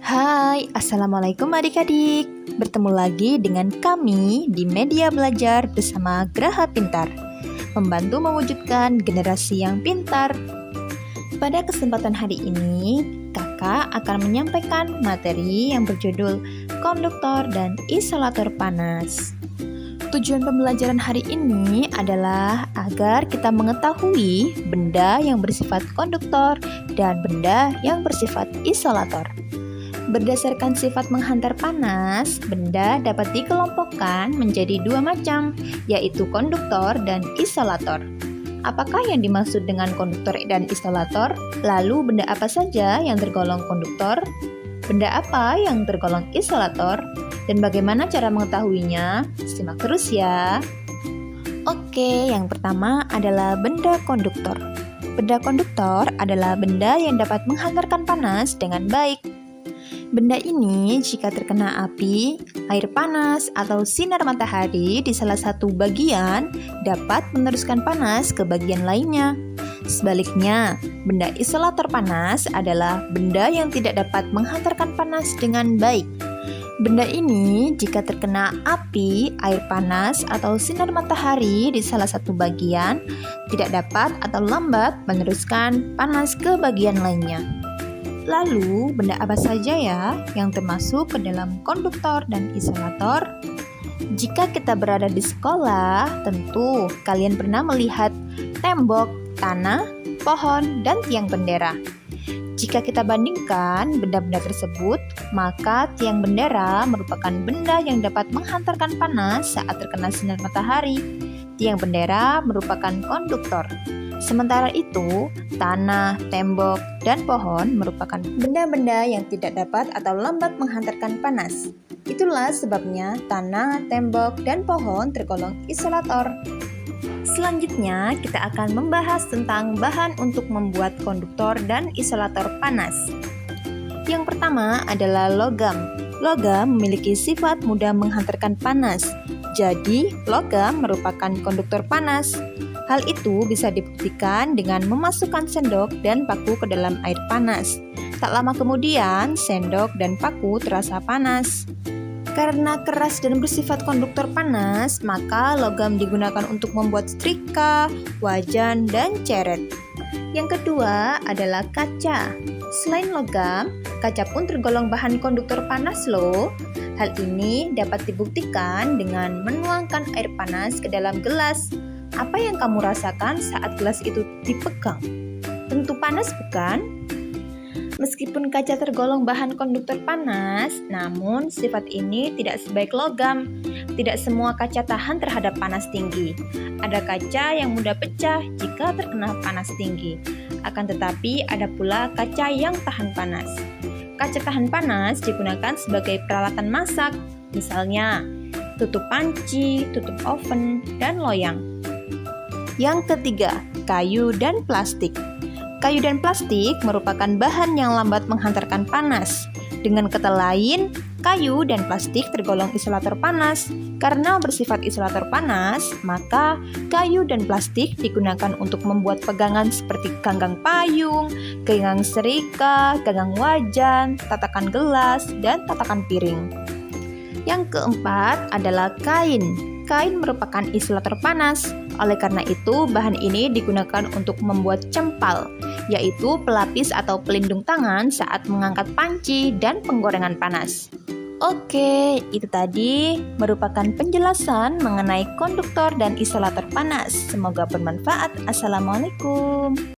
Hai, Assalamualaikum adik-adik. Bertemu lagi dengan kami di Media Belajar bersama Graha Pintar, membantu mewujudkan generasi yang pintar. Pada kesempatan hari ini, kakak akan menyampaikan materi yang berjudul Konduktor dan Isolator Panas. Tujuan pembelajaran hari ini adalah agar kita mengetahui benda yang bersifat konduktor dan benda yang bersifat isolator. Berdasarkan sifat menghantar panas, benda dapat dikelompokkan menjadi dua macam, yaitu konduktor dan isolator. Apakah yang dimaksud dengan konduktor dan isolator? Lalu benda apa saja yang tergolong konduktor? Benda apa yang tergolong isolator? Dan bagaimana cara mengetahuinya? Simak terus ya. Oke, yang pertama adalah benda konduktor. Benda konduktor adalah benda yang dapat menghantarkan panas dengan baik. Benda ini jika terkena api, air panas, atau sinar matahari di salah satu bagian dapat meneruskan panas ke bagian lainnya. Sebaliknya, benda isolator panas adalah benda yang tidak dapat menghantarkan panas dengan baik. Benda ini jika terkena api, air panas, atau sinar matahari di salah satu bagian tidak dapat atau lambat meneruskan panas ke bagian lainnya. Lalu, benda apa saja ya yang termasuk ke dalam konduktor dan isolator? Jika kita berada di sekolah, tentu kalian pernah melihat tembok, tanah, pohon, dan tiang bendera. Jika kita bandingkan benda-benda tersebut, maka tiang bendera merupakan benda yang dapat menghantarkan panas saat terkena sinar matahari. Tiang bendera merupakan konduktor. Sementara itu, tanah, tembok, dan pohon merupakan benda-benda yang tidak dapat atau lambat menghantarkan panas. Itulah sebabnya tanah, tembok, dan pohon tergolong isolator. Selanjutnya, kita akan membahas tentang bahan untuk membuat konduktor dan isolator panas. Yang pertama adalah logam. Logam memiliki sifat mudah menghantarkan panas. Jadi, logam merupakan konduktor panas. Hal itu bisa dibuktikan dengan memasukkan sendok dan paku ke dalam air panas. Tak lama kemudian, sendok dan paku terasa panas. Karena keras dan bersifat konduktor panas, maka logam digunakan untuk membuat setrika, wajan, dan ceret. Yang kedua adalah kaca. Selain logam, kaca pun tergolong bahan konduktor panas loh. Hal ini dapat dibuktikan dengan menuangkan air panas ke dalam gelas. Apa yang kamu rasakan saat gelas itu dipegang? Tentu panas, bukan? Meskipun kaca tergolong bahan konduktor panas, namun sifat ini tidak sebaik logam. Tidak semua kaca tahan terhadap panas tinggi. Ada kaca yang mudah pecah jika terkena panas tinggi. Akan tetapi ada pula kaca yang tahan panas. Kaca tahan panas digunakan sebagai peralatan masak, misalnya tutup panci, tutup oven, dan loyang. Yang ketiga, kayu dan plastik. Kayu dan plastik merupakan bahan yang lambat menghantarkan panas. Dengan kata lain, kayu dan plastik tergolong isolator panas. Karena bersifat isolator panas, maka kayu dan plastik digunakan untuk membuat pegangan seperti ganggang payung, ganggang serika, ganggang wajan, tatakan gelas, dan tatakan piring. Yang keempat adalah kain. Kain merupakan isolator panas. Oleh karena itu, bahan ini digunakan untuk membuat cempal, yaitu pelapis atau pelindung tangan saat mengangkat panci dan penggorengan panas. Oke, itu tadi merupakan penjelasan mengenai konduktor dan isolator panas. Semoga bermanfaat. Assalamualaikum.